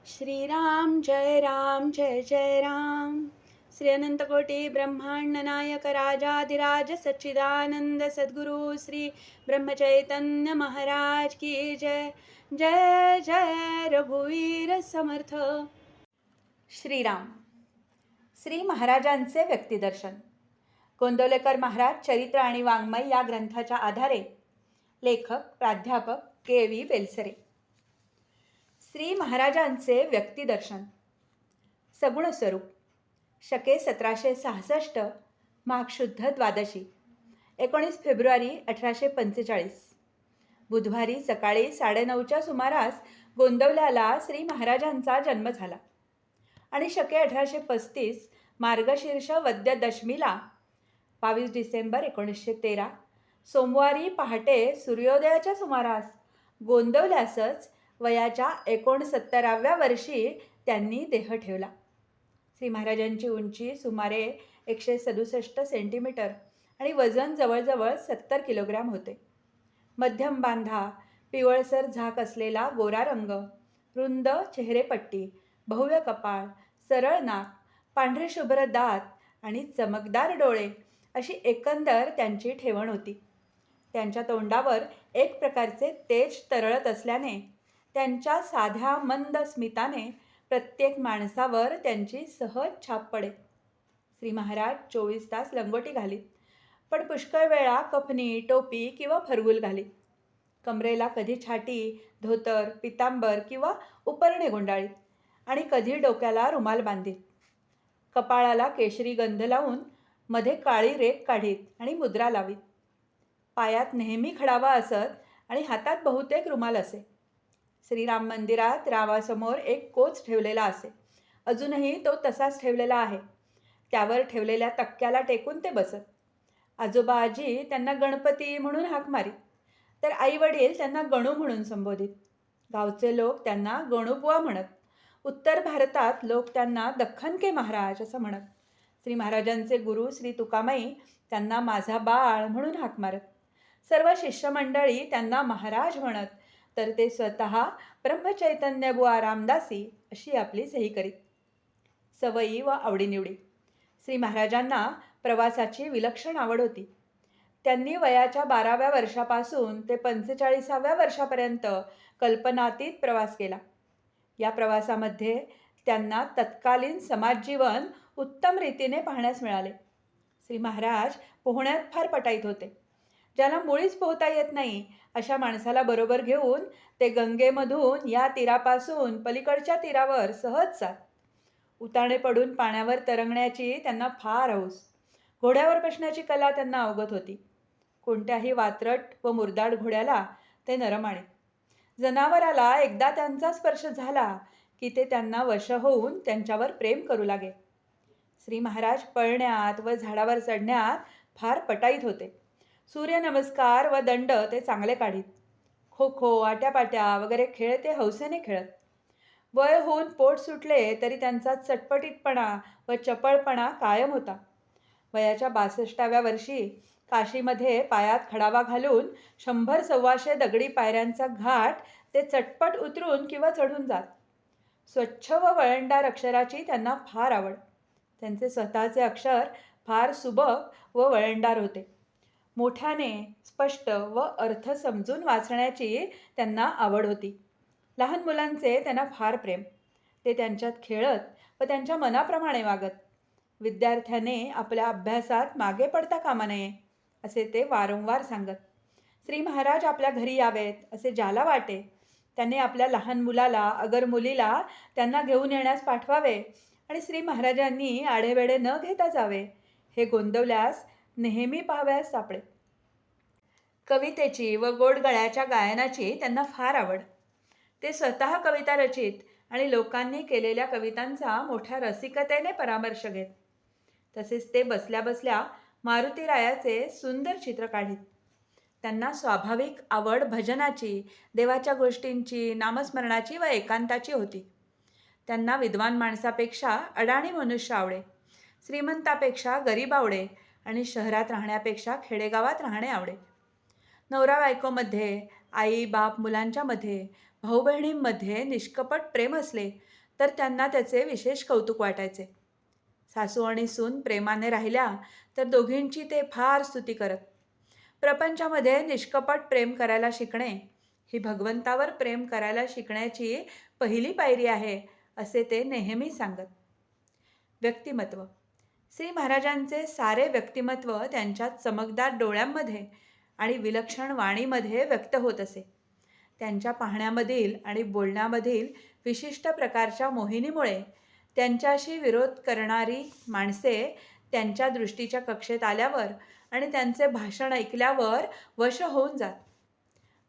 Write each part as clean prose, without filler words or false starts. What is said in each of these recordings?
श्रीराम जय जय राम. श्री अनंतकोटी ब्रह्मांड नायक राजाधिराज सच्चिदानंद सद्गुरु श्री ब्रह्मचैतन्य महाराज की जय. जय जय रघुवीर समर्थ. श्रीराम. श्री महाराजांचे व्यक्तिदर्शन. गोंदवलेकर महाराज चरित्र आणि वाङ्मय या ग्रंथाच्या आधारे. लेखक प्राध्यापक के.व्ही. बेलसरे. श्री महाराजांचे व्यक्तिदर्शन. सगुण स्वरूप. शके 1766 माघ शुद्ध द्वादशी 19 फेब्रुवारी 1845. बुधवारी सकाळी 9:30च्या सुमारास गोंदवल्याला श्री महाराजांचा जन्म झाला आणि शके 1835 मार्गशीर्ष वद्य दशमीला 22 डिसेंबर 1913 सोमवारी पहाटे सूर्योदयाच्या सुमारास गोंदवल्यासच वयाच्या 69व्या वर्षी त्यांनी देह ठेवला. श्री महाराजांची उंची सुमारे 167 सेंटीमीटर आणि वजन जवळजवळ 70 किलोग्रॅम होते. मध्यम बांधा, पिवळसर झाक असलेला गोरा रंग, रुंद चेहरेपट्टी, भव्य कपाळ, सरळ नाक, पांढरे शुभ्र दात आणि चमकदार डोळे अशी एकंदर त्यांची ठेवण होती. त्यांच्या तोंडावर एक प्रकारचे तेज तरळत असल्याने त्यांच्या साध्या मंद स्मिताने प्रत्येक माणसावर त्यांची सहज छाप पडे. श्री महाराज 24 तास लंगोटी घालीत, पण पुष्कळ वेळा कफनी, टोपी किंवा फरगुल घालीत. कमरेला कधी छाटी, धोतर, पितांबर किंवा उपरणे गुंडाळीत आणि कधी डोक्याला रुमाल बांधीत. कपाळाला केशरी गंध लावून मध्ये काळी रेख काढीत आणि मुद्रा लावीत. पायात नेहमी खडावा असत आणि हातात बहुतेक रुमाल असे. श्रीराम मंदिरात रामासमोर एक कोच ठेवलेला असे. अजूनही तो तसाच ठेवलेला आहे. त्यावर ठेवलेल्या तक्क्याला टेकून ते बसत. आजोबा आजी त्यांना गणपती म्हणून हाक मारीत, तर आई वडील त्यांना गणू म्हणून संबोधित. गावचे लोक त्यांना गणूबुवा म्हणत. उत्तर भारतात लोक त्यांना दख्खन के महाराज असं म्हणत. श्री महाराजांचे गुरु श्री तुकामाई त्यांना माझा बाळ म्हणून हाक मारत. सर्व शिष्यमंडळी त्यांना महाराज म्हणत, तर ते स्वतः ब्रह्मचैतन्य बुवा रामदासी अशी आपली सही करीत. सवयी व आवडीनिवडी. श्री महाराजांना प्रवासाची विलक्षण आवड होती. त्यांनी वयाच्या 12व्या वर्षापासून ते 45व्या वर्षापर्यंत कल्पनातीत प्रवास केला. या प्रवासामध्ये त्यांना तत्कालीन समाजजीवन उत्तम रीतीने पाहण्यास मिळाले. श्री महाराज पोहण्यात फार पटाईत होते. ज्याला मुळीच पोहता येत नाही अशा माणसाला बरोबर घेऊन ते गंगेमधून या तीरापासून पलीकडच्या तीरावर सहज जात. उताणे पडून पाण्यावर तरंगण्याची त्यांना फार हौस. घोड्यावर बसण्याची कला त्यांना अवगत होती. कोणत्याही वात्रट व मुरदाड घोड्याला ते नरम आणीत. जनावराला एकदा त्यांचा स्पर्श झाला की ते त्यांना वश होऊन त्यांच्यावर प्रेम करू लागे. श्री महाराज पळण्यात व झाडावर चढण्यात फार पटाईत होते. सूर्यनमस्कार व दंड ते चांगले काढीत. खो खो, आट्यापाट्या वगैरे खेळ ते हौसेने खेळत. वय होऊन पोट सुटले तरी त्यांचा चटपटीतपणा व चपळपणा कायम होता. वयाच्या 62व्या वर्षी काशीमध्ये पायात खडावा घालून 100-125 दगडी पायऱ्यांचा घाट ते चटपट उतरून किंवा चढून जात. स्वच्छ व वळणदार अक्षराची त्यांना फार आवड. त्यांचे स्वतःचे अक्षर फार सुबक व वळणदार होते. मोठ्याने, स्पष्ट व अर्थ समजून वाचण्याची त्यांना आवड होती. लहान मुलांचे त्यांना फार प्रेम. ते त्यांच्यात खेळत व त्यांच्या मनाप्रमाणे वागत. विद्यार्थ्याने आपल्या अभ्यासात मागे पडता कामा नये असे ते वारंवार सांगत. श्री महाराज आपल्या घरी यावेत असे ज्याला वाटे त्याने आपल्या लहान मुलाला अगर मुलीला त्यांना घेऊन येण्यास पाठवावे आणि श्री महाराजांनी आढेवेढे न घेता जावे हे गोंदवल्यास नेहमी पाहावयास सापडे. कवितेची व गोड गळ्याच्या गायनाची त्यांना फार आवड. ते स्वतः कविता रचित आणि लोकांनी केलेल्या कवितांचा मोठ्या रसिकतेने परामर्श घेत. तसेच ते बसल्या बसल्या मारुतीरायाचे सुंदर चित्र काढीत. त्यांना स्वाभाविक आवड भजनाची, देवाच्या गोष्टींची, नामस्मरणाची व एकांताची होती. त्यांना विद्वान माणसापेक्षा अडाणी मनुष्य आवडे, श्रीमंतापेक्षा गरीब आवडे आणि शहरात राहण्यापेक्षा खेडेगावात राहणे आवडे. नवरा बायकोमध्ये, आई बाप मुलांच्यामध्ये, भाऊ बहिणींमध्ये निष्कपट प्रेम असले तर त्यांना त्याचे विशेष कौतुक वाटायचे. सासू आणि सून प्रेमाने राहिल्या तर दोघींची ते फार स्तुती करत. प्रपंचामध्ये निष्कपट प्रेम करायला शिकणे ही भगवंतावर प्रेम करायला शिकण्याची पहिली पायरी आहे, असे ते नेहमी सांगत. व्यक्तिमत्व. श्री महाराजांचे सारे व्यक्तिमत्व त्यांच्या चमकदार डोळ्यांमध्ये आणि विलक्षण वाणीमध्ये व्यक्त होत असे. त्यांच्या पाहण्यामधील आणि बोलण्यामधील विशिष्ट प्रकारच्या मोहिनीमुळे त्यांच्याशी विरोध करणारी माणसे त्यांच्या दृष्टीच्या कक्षेत आल्यावर आणि त्यांचे भाषण ऐकल्यावर वश होऊन जात.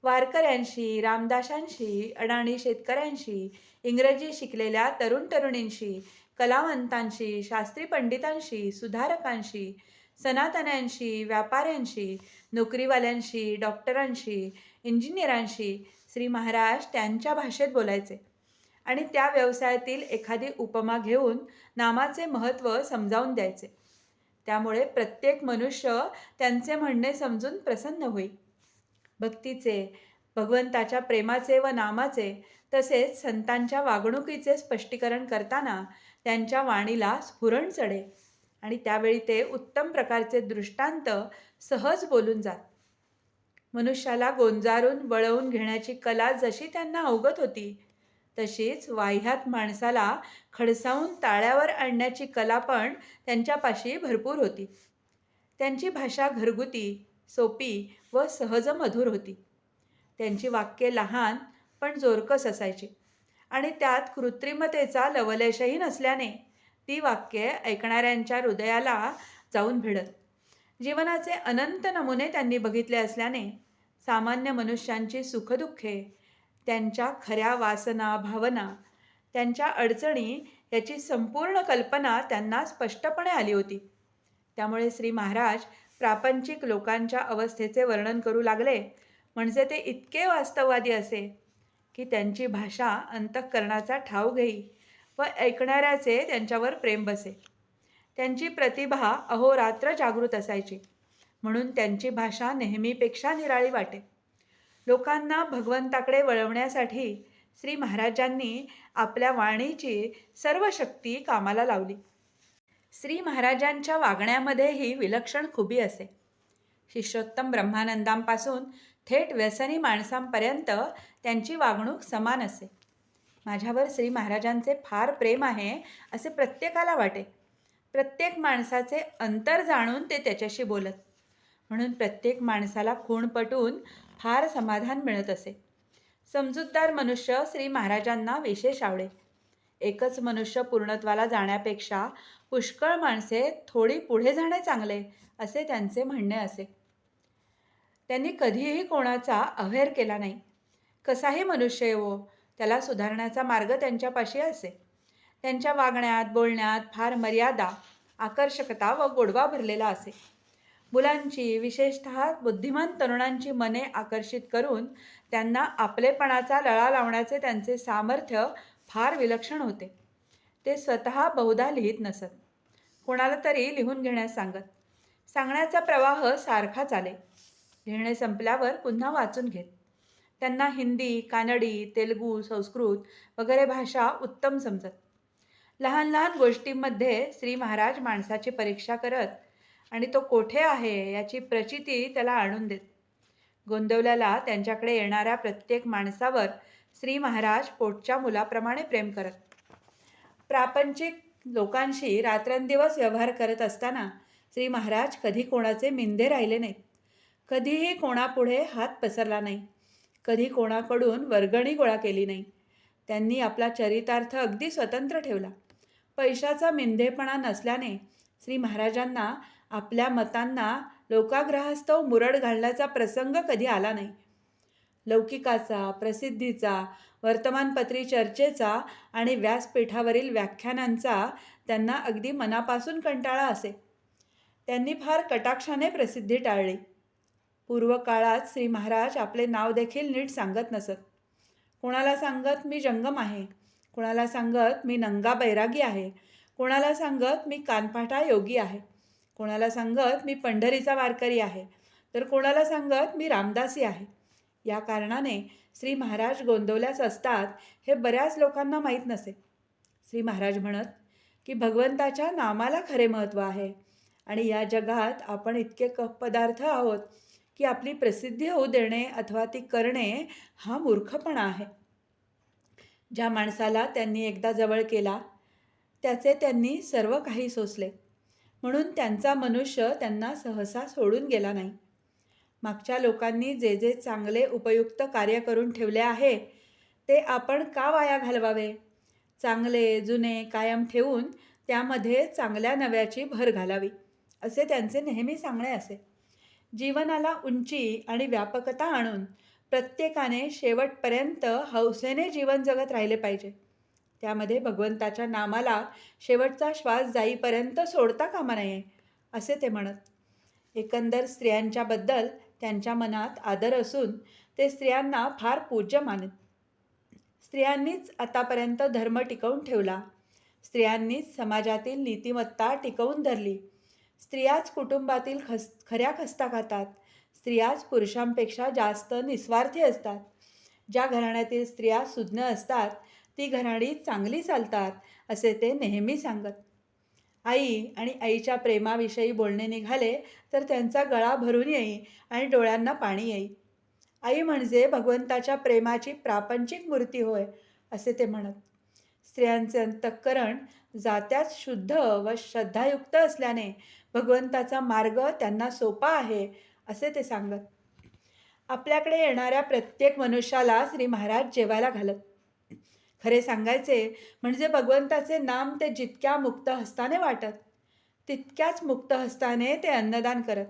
वारकऱ्यांशी, रामदासांशी, अडाणी शेतकऱ्यांशी, इंग्रजी शिकलेल्या तरुण तरुणींशी, कलावंतांशी, शास्त्री पंडितांशी, सुधारकांशी, सनातन्यांशी, व्यापाऱ्यांशी, नोकरीवाल्यांशी, डॉक्टरांशी, इंजिनियरांशी श्री महाराज त्यांच्या भाषेत बोलायचे आणि त्या व्यवसायातील एखादी उपमा घेऊन नामाचे महत्त्व समजावून द्यायचे. त्यामुळे प्रत्येक मनुष्य त्यांचे म्हणणे समजून प्रसन्न होई. भक्तीचे, भगवंताच्या प्रेमाचे व नामाचे तसेच संतांच्या वागणुकीचे स्पष्टीकरण करताना त्यांच्या वाणीला स्फुरण चढे आणि त्यावेळी ते उत्तम प्रकारचे दृष्टांत सहज बोलून जात. मनुष्याला गोंजारून वळवून घेण्याची कला जशी त्यांना अवगत होती, तशीच वाह्यात माणसाला खडसावून ताळ्यावर आणण्याची कला पण त्यांच्यापाशी भरपूर होती. त्यांची भाषा घरगुती, सोपी व सहज मधुर होती. त्यांची वाक्ये लहान पण जोरकस असायची आणि त्यात कृत्रिमतेचा लवलेशही नसल्याने ती वाक्ये ऐकणाऱ्यांच्या हृदयाला जाऊन भिडत. जीवनाचे अनंत नमुने त्यांनी बघितले असल्याने सामान्य मनुष्यांची सुखदुःखे, त्यांच्या खऱ्या वासना, भावना, त्यांच्या अडचणी याची संपूर्ण कल्पना त्यांना स्पष्टपणे आली होती. त्यामुळे श्री महाराज प्रापंचिक लोकांच्या अवस्थेचे वर्णन करू लागले म्हणजे ते इतके वास्तववादी असे की त्यांची भाषा अंतःकरणाचा ठाव घेई व ऐकणाऱ्याचे त्यांच्यावर प्रेम बसे. त्यांची प्रतिभा अहोरात्र जागृत असायची म्हणून त्यांची भाषा नेहमीपेक्षा निराळी वाटे. लोकांना भगवंताकडे वळवण्यासाठी श्री महाराजांनी आपल्या वाणीची सर्व शक्ती कामाला लावली. श्री महाराजांच्या वागण्यामध्येही विलक्षण खुबी असे. शिष्योत्तम ब्रह्मानंदांपासून थेट व्यसनी माणसांपर्यंत त्यांची वागणूक समान असे. माझ्यावर श्री महाराजांचे फार प्रेम आहे असे प्रत्येकाला वाटे. प्रत्येक माणसाचे अंतर जाणून ते त्याच्याशी बोलत, म्हणून प्रत्येक माणसाला खूण पटून फार समाधान मिळत असे. समजूतदार मनुष्य श्री महाराजांना विशेष आवडे. एकच मनुष्य पूर्णत्वाला जाण्यापेक्षा पुष्कळ माणसे थोडी पुढे जाणे चांगले असे त्यांचे म्हणणे असे. त्यांनी कधीही कोणाचा अवहेर केला नाही. कसाही मनुष्य येवो त्याला सुधारण्याचा मार्ग त्यांच्यापाशी असे. त्यांच्या वागण्यात बोलण्यात फार मर्यादा, आकर्षकता व गोडवा भरलेला असे. मुलांची, विशेषतः बुद्धिमान तरुणांची मने आकर्षित करून त्यांना आपलेपणाचा लळा लावण्याचे त्यांचे सामर्थ्य फार विलक्षण होते. ते स्वतः बहुधा लिहित नसत, कोणाला तरी लिहून घेण्यास सांगत. सांगण्याचा प्रवाह सारखा चाले. लिहिणे संपल्यावर पुन्हा वाचून घेत. त्यांना हिंदी, कानडी, तेलुगू, संस्कृत वगैरे भाषा उत्तम समजत. लहान लहान गोष्टींमध्ये श्री महाराज माणसाची परीक्षा करत आणि तो कोठे आहे याची प्रचिती त्याला आणून देत. गोंदवल्याला त्यांच्याकडे येणाऱ्या प्रत्येक माणसावर श्री महाराज पोटच्या मुलाप्रमाणे प्रेम करत. प्रापंचिक लोकांशी रात्रंदिवस व्यवहार करत असताना श्री महाराज कधी कोणाचे मिंदे राहिले नाहीत. कधीही कोणापुढे हात पसरला नाही. कधी कोणाकडून वर्गणी गोळा केली नाही. त्यांनी आपला चरितार्थ अगदी स्वतंत्र ठेवला. पैशाचा मिंधेपणा नसल्याने श्री महाराजांना आपल्या मतांना लोकाग्रहास्तव मुरड घालण्याचा प्रसंग कधी आला नाही. लौकिकाचा, प्रसिद्धीचा, वर्तमानपत्री चर्चेचा आणि व्यासपीठावरील व्याख्यानांचा त्यांना अगदी मनापासून कंटाळा असे. त्यांनी फार कटाक्षाने प्रसिद्धी टाळली. पूर्वकाळात श्री महाराज आपले नाव देखील नीट सांगत नसत. कोणाला सांगत मी जंगम आहे, कोणाला सांगत मी नंगा बैरागी आहे, कोणाला सांगत मी कानपाटा योगी आहे, कोणाला सांगत मी पंढरीचा वारकरी आहे, तर कोणाला सांगत मी रामदासी आहे. या कारणाने श्री महाराज गोंदवल्यास असतात हे बऱ्याच लोकांना माहीत नसे. श्री महाराज म्हणत की भगवंताच्या नामाला खरे महत्त्व आहे आणि या जगात आपण इतके पदार्थ आहोत की आपली प्रसिद्धी होऊ देणे अथवा ती करणे हा मूर्खपणा आहे. ज्या माणसाला त्यांनी एकदा जवळ केला त्याचे त्यांनी सर्व काही सोसले, म्हणून त्यांचा मनुष्य त्यांना सहसा सोडून गेला नाही. मागच्या लोकांनी जे जे चांगले उपयुक्त कार्य करून ठेवले आहे ते आपण का वाया घालवावे? चांगले जुने कायम ठेवून त्यामध्ये चांगल्या नव्याची भर घालावी, असे त्यांचे नेहमी सांगणे असे. जीवनाला उंची आणि व्यापकता आणून प्रत्येकाने शेवटपर्यंत हौसेने जीवन जगत राहिले पाहिजे. त्यामध्ये भगवंताच्या नामाला शेवटचा श्वास जाईपर्यंत सोडता कामा नये, असे ते म्हणत. एकंदर स्त्रियांच्याबद्दल त्यांच्या मनात आदर असून ते स्त्रियांना फार पूज्य मानत. स्त्रियांनीच आतापर्यंत धर्म टिकवून ठेवला, स्त्रियांनीच समाजातील नीतिमत्ता टिकवून धरली, स्त्रियाच कुटुंबातील खऱ्या खस्ता खातात, स्त्रियाच पुरुषांपेक्षा जास्त निस्वार्थी असतात. ज्या घराण्यातील स्त्रिया सुज्ञ असतात ती घराणी चांगली चालतात, असे ते नेहमी सांगत. आई आणि आईच्या प्रेमाविषयी बोलणे निघाले तर त्यांचा गळा भरून येई आणि डोळ्यांना पाणी येई. आई म्हणजे भगवंताच्या प्रेमाची प्रापंचिक मूर्ती होय, असे ते म्हणत. स्त्रियांचे अंतःकरण जात्यात शुद्ध व श्रद्धायुक्त असल्याने भगवंताचा मार्ग त्यांना सोपा आहे, असे ते सांगत. आपल्याकडे येणाऱ्या प्रत्येक मनुष्याला श्री महाराज जेवायला घालत. खरे सांगायचे म्हणजे भगवंताचे नाम ते जितक्या मुक्त हस्ताने वाटत तितक्याच मुक्त हस्ताने ते अन्नदान करत.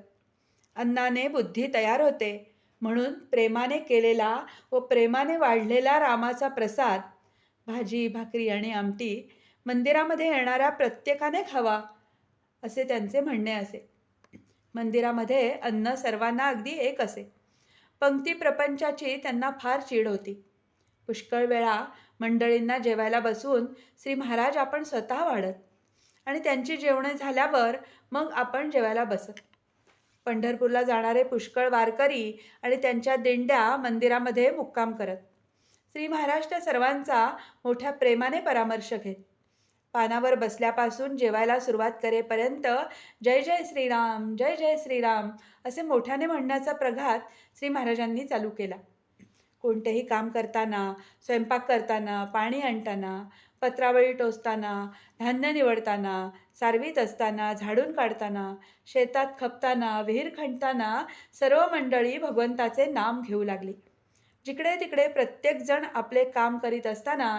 अन्नाने बुद्धी तयार होते, म्हणून प्रेमाने केलेला व प्रेमाने वाढलेला रामाचा प्रसाद, भाजी भाकरी आणि आमटी मंदिरामध्ये येणाऱ्या प्रत्येकाने खावा, असे त्यांचे म्हणणे असे. मंदिरामध्ये अन्न सर्वांना अगदी एक असे. पंक्ती प्रपंचाची त्यांना फार चीड होती. पुष्कळ वेळा मंडळींना जेवायला बसवून श्री महाराज आपण स्वतः वाढत आणि त्यांची जेवणे झाल्यावर मग आपण जेवायला बसत. पंढरपूरला जाणारे पुष्कळ वारकरी आणि त्यांच्या दिंड्या मंदिरामध्ये मुक्काम करत. श्री महाराज त्या सर्वांचा मोठ्या प्रेमाने परामर्श घेत. पानावर बसल्यापासून जेवायला सुरुवात करेपर्यंत जय जय श्रीराम जय जय श्रीराम असे मोठ्याने म्हणण्याचा प्रघात श्री महाराजांनी चालू केला. कोणतेही काम करताना, स्वयंपाक करताना, पाणी आणताना, पत्रावळी टोचताना, धान्य निवडताना, सारवीत असताना, झाडून काढताना, शेतात खपताना, विहीर खणताना सर्व मंडळी भगवंताचे नाम घेऊ लागली. जिकडे तिकडे प्रत्येकजण आपले काम करीत असताना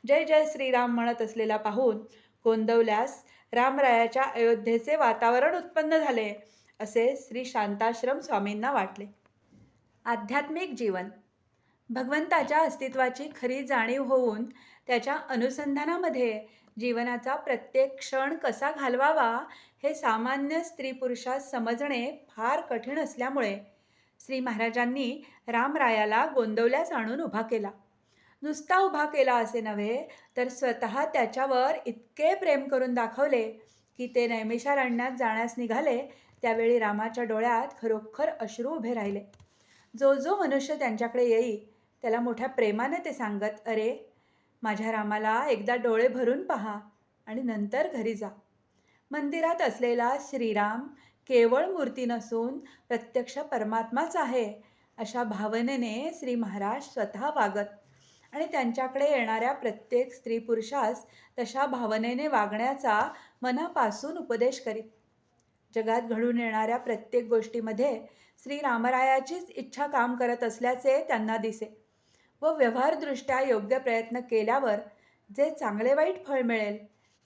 जय जय श्रीराम म्हणत असलेला पाहून गोंदवल्यास रामरायाच्या अयोध्येचे वातावरण उत्पन्न झाले, असे श्री शांताश्रम स्वामींना वाटले. आध्यात्मिक जीवन. भगवंताच्या अस्तित्वाची खरी जाणीव होऊन त्याच्या अनुसंधानामध्ये जीवनाचा प्रत्येक क्षण कसा घालवावा हे सामान्य स्त्री पुरुषास समजणे फार कठीण असल्यामुळे श्री महाराजांनी रामरायाला गोंदवल्यास आणून उभा केला. नुसता उभा केला असे नव्हे, तर स्वतः त्याच्यावर इतके प्रेम करून दाखवले की ते नैमिषारण्यात जाण्यास निघाले त्यावेळी रामाच्या डोळ्यात खरोखर अश्रू उभे राहिले. जो जो मनुष्य त्यांच्याकडे येई त्याला मोठ्या प्रेमाने ते सांगत, अरे माझ्या रामाला एकदा डोळे भरून पहा आणि नंतर घरी जा. मंदिरात असलेला श्रीराम केवळ मूर्ती नसून प्रत्यक्ष परमात्माच आहे, अशा भावनेने श्री महाराज स्वतः वागत आणि त्यांच्याकडे येणाऱ्या प्रत्येक स्त्री पुरुषास तशा भावनेने वागण्याचा मनापासून उपदेश करीत. जगात घडून येणाऱ्या प्रत्येक गोष्टीमध्ये श्री रामरायाचीच इच्छा काम करत असल्याचे त्यांना दिसे व व्यवहारदृष्ट्या योग्य प्रयत्न केल्यावर जे चांगले वाईट फळ मिळेल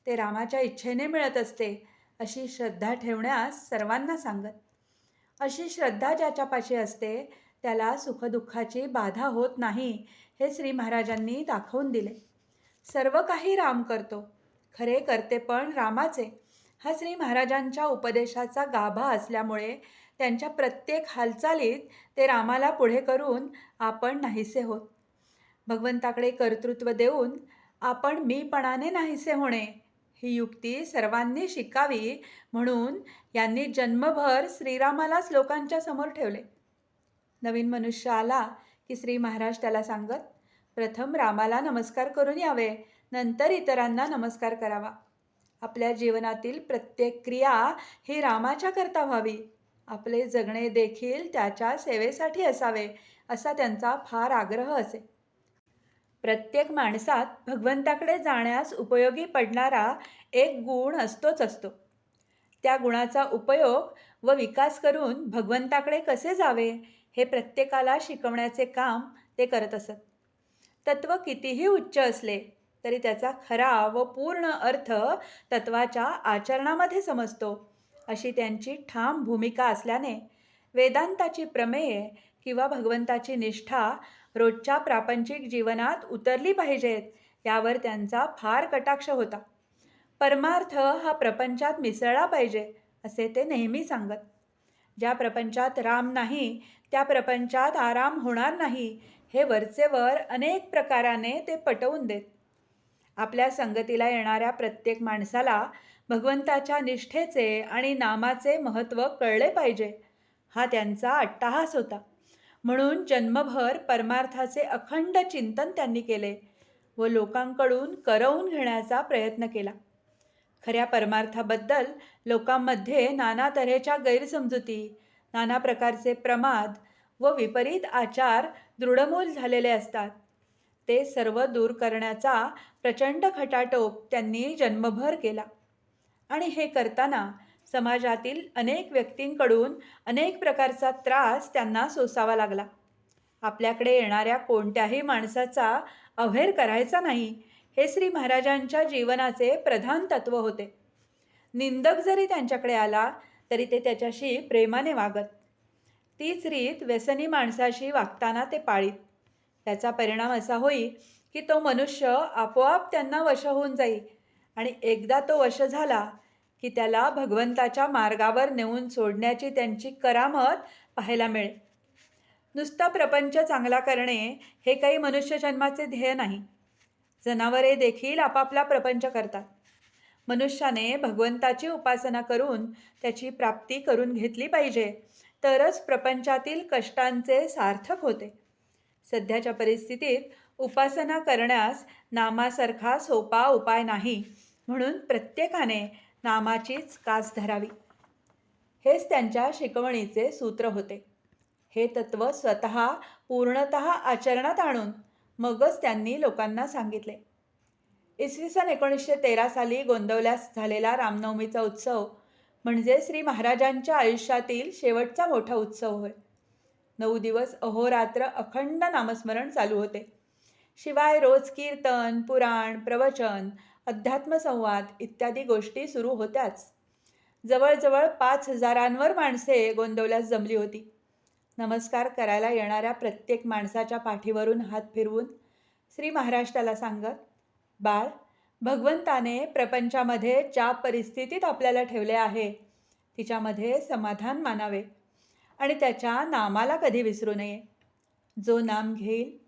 ते रामाच्या इच्छेने मिळत असते, अशी श्रद्धा ठेवण्यास सर्वांना सांगत. अशी श्रद्धा ज्याच्यापाशी असते त्याला सुखदुःखाची बाधा होत नाही, हे श्री महाराजांनी दाखवून दिले. सर्व काही राम करतो, खरे करते पण रामाचे, हा श्री महाराजांच्या उपदेशाचा गाभा असल्यामुळे त्यांच्या प्रत्येक हालचालीत ते रामाला पुढे करून आपण नाहीसे होत. भगवंताकडे कर्तृत्व देऊन आपण मीपणाने नाहीसे होणे ही युक्ती सर्वांनी शिकावी, म्हणून यांनी जन्मभर श्रीरामालाच लोकांच्या समोर ठेवले. नवीन मनुष्य आला की श्री महाराज त्याला सांगत, प्रथम रामाला नमस्कार करून यावे, नंतर इतरांना नमस्कार करावा. आपल्या जीवनातील प्रत्येक क्रिया ही रामाच्या करता व्हावी. आपले जगणे देखील त्याच्या सेवेसाठी असावे, असा त्यांचा फार आग्रह असे. प्रत्येक माणसात भगवंताकडे जाण्यास उपयोगी पडणारा एक गुण असतोच असतो. त्या गुणाचा उपयोग व विकास करून भगवंताकडे कसे जावे हे प्रत्येकाला शिकवण्याचे काम ते करत असत. तत्व कितीही उच्च असले तरी त्याचा खरा व पूर्ण अर्थ तत्वाच्या आचरणामध्ये समजतो, अशी त्यांची ठाम भूमिका असल्याने वेदांताची प्रमेये किंवा भगवंताची निष्ठा रोजच्या प्रापंचिक जीवनात उतरली पाहिजेत यावर त्यांचा फार कटाक्ष होता. परमार्थ हा प्रपंचात मिसळला पाहिजे असे ते नेहमी सांगत. ज्या प्रपंचात राम नाही त्या प्रपंचात आराम होणार नाही हे वरचेवर अनेक प्रकाराने ते पटवून देत. आपल्या संगतीला येणाऱ्या प्रत्येक माणसाला भगवंताच्या निष्ठेचे आणि नामाचे महत्त्व कळले पाहिजे हा त्यांचा अट्टाहास होता. म्हणून जन्मभर परमार्थाचे अखंड चिंतन त्यांनी केले व लोकांकडून करवून घेण्याचा प्रयत्न केला. खऱ्या परमार्थाबद्दल लोकांमध्ये नाना तऱ्हेच्या गैरसमजुती, नाना प्रकारचे प्रमाद व विपरीत आचार दृढमूल झालेले असतात. ते सर्व दूर करण्याचा प्रचंड खटाटोप त्यांनी जन्मभर केला आणि हे करताना समाजातील अनेक व्यक्तींकडून अनेक प्रकारचा त्रास त्यांना सोसावा लागला. आपल्याकडे येणाऱ्या कोणत्याही माणसाचा अव्हेर करायचा नाही हे श्री महाराजांच्या जीवनाचे प्रधान तत्व होते. निंदक जरी त्यांच्याकडे आला तरी ते त्याच्याशी प्रेमाने वागत. तीच रीत व्यसनी माणसाशी वागताना ते पाळीत. त्याचा परिणाम असा होई की तो मनुष्य आपोआप त्यांना वश होऊन जाई आणि एकदा तो वश झाला की त्याला भगवंताच्या मार्गावर नेऊन सोडण्याची त्यांची करामत पाहायला मिळेल. नुसता प्रपंच चांगला करणे हे काही मनुष्यजन्माचे ध्येय नाही. जनावरे देखील आपापला प्रपंच करतात. मनुष्याने भगवंताची उपासना करून त्याची प्राप्ती करून घेतली पाहिजे, तरच प्रपंचातील कष्टांचे सार्थक होते. सध्याच्या परिस्थितीत उपासना करण्यास नामासारखा सोपा उपाय नाही, म्हणून प्रत्येकाने नामाचीच कास धरावी. हेच त्यांच्या शिकवणीचे सूत्र होते. हे तत्व स्वतः पूर्णतः आचरणात आणून मगच त्यांनी लोकांना सांगितले. इसवी सन 1913 साली गोंदवल्यास झालेला रामनवमीचा उत्सव म्हणजे श्री महाराजांच्या आयुष्यातील शेवटचा मोठा उत्सव होय. 9 दिवस अहोरात्र अखंड नामस्मरण चालू होते. शिवाय रोज कीर्तन, पुराण, प्रवचन, अध्यात्मसंवाद इत्यादी गोष्टी सुरू होत्याच. जवळजवळ 5,000 माणसे गोंदवल्यास जमली होती. नमस्कार करायला येणाऱ्या प्रत्येक माणसाच्या पाठीवरून हात फिरवून श्री महाराज त्याला सांगत, बाळ, भगवंताने प्रपंचामध्ये ज्या परिस्थितीत आपल्याला ठेवले आहे तिच्यामध्ये समाधान मानावे आणि त्याच्या नामाला कधी विसरू नये. जो नाम घेईल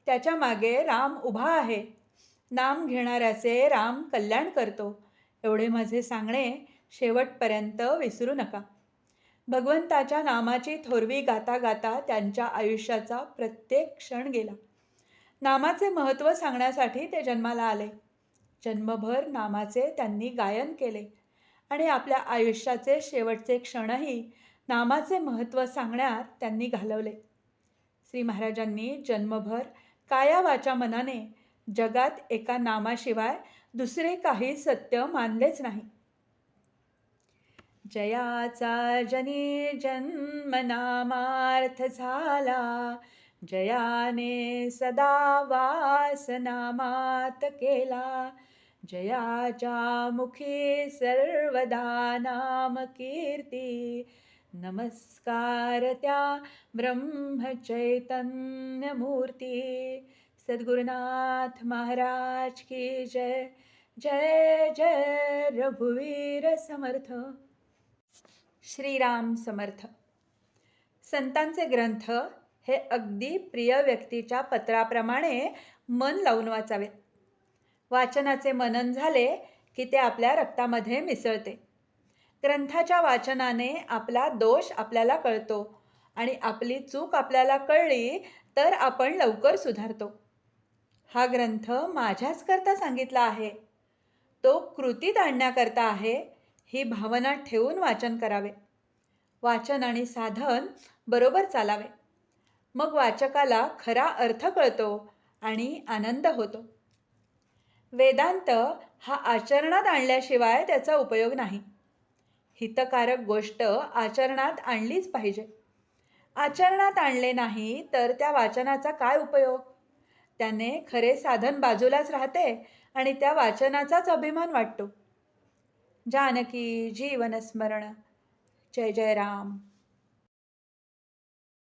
त्याच्या मागे राम उभा आहे. नाम घेणाऱ्याचे राम कल्याण करतो. एवढे माझे सांगणे शेवटपर्यंत विसरू नका. भगवंताच्या नामाची थोरवी गाता गाता त्यांच्या आयुष्याचा प्रत्येक क्षण गेला. नामाचे महत्त्व सांगण्यासाठी ते जन्माला आले. जन्मभर नामाचे त्यांनी गायन केले आणि आपल्या आयुष्याचे शेवटचे क्षणही नामाचे महत्त्व सांगण्यात त्यांनी घालवले. श्री महाराजांनी जन्मभर काया वाचा मनाने जगात एका नामाशिवाय दुसरे काही सत्य मानलेच नाही. जयाचा जनी जन्म नामार्थ झाला, जयाने सदा वास नामात केला. जयाच्या मुखी सर्वदा नाम कीर्ती, नमस्कार त्या ब्रह्मचैतन्य मूर्ती. सद्गुरुनाथ महाराज की जय. जय जय रघुवीर समर्थ. श्रीराम समर्थ. संतांचे ग्रंथ हे अगदी प्रिय व्यक्तीच्या पत्राप्रमाणे मन लावून वाचावेत. वाचनाचे मनन झाले की ते आपल्या रक्तामध्ये मिसळते. ग्रंथाच्या वाचनाने आपला दोष आपल्याला कळतो आणि आपली चूक आपल्याला कळली तर आपण लवकर सुधारतो. हा ग्रंथ माझ्याच करता सांगितला आहे, तो कृतीत आणण्याकरता आहे, ही भावना ठेवून वाचन करावे. वाचन आणि साधन बरोबर चालावे. मग वाचकाला खरा अर्थ कळतो आणि आनंद होतो. वेदांत हा आचरणात आणल्याशिवाय त्याचा उपयोग नाही. हितकारक गोष्ट आचरणात आणलीच पाहिजे. आचरणात आणले नाही तर त्या वाचनाचा काय उपयोग? त्याने खरे साधन बाजूलाच राहते आणि त्या वाचनाचाच अभिमान वाटतो. जानकी जीवन स्मरण. जय जय राम.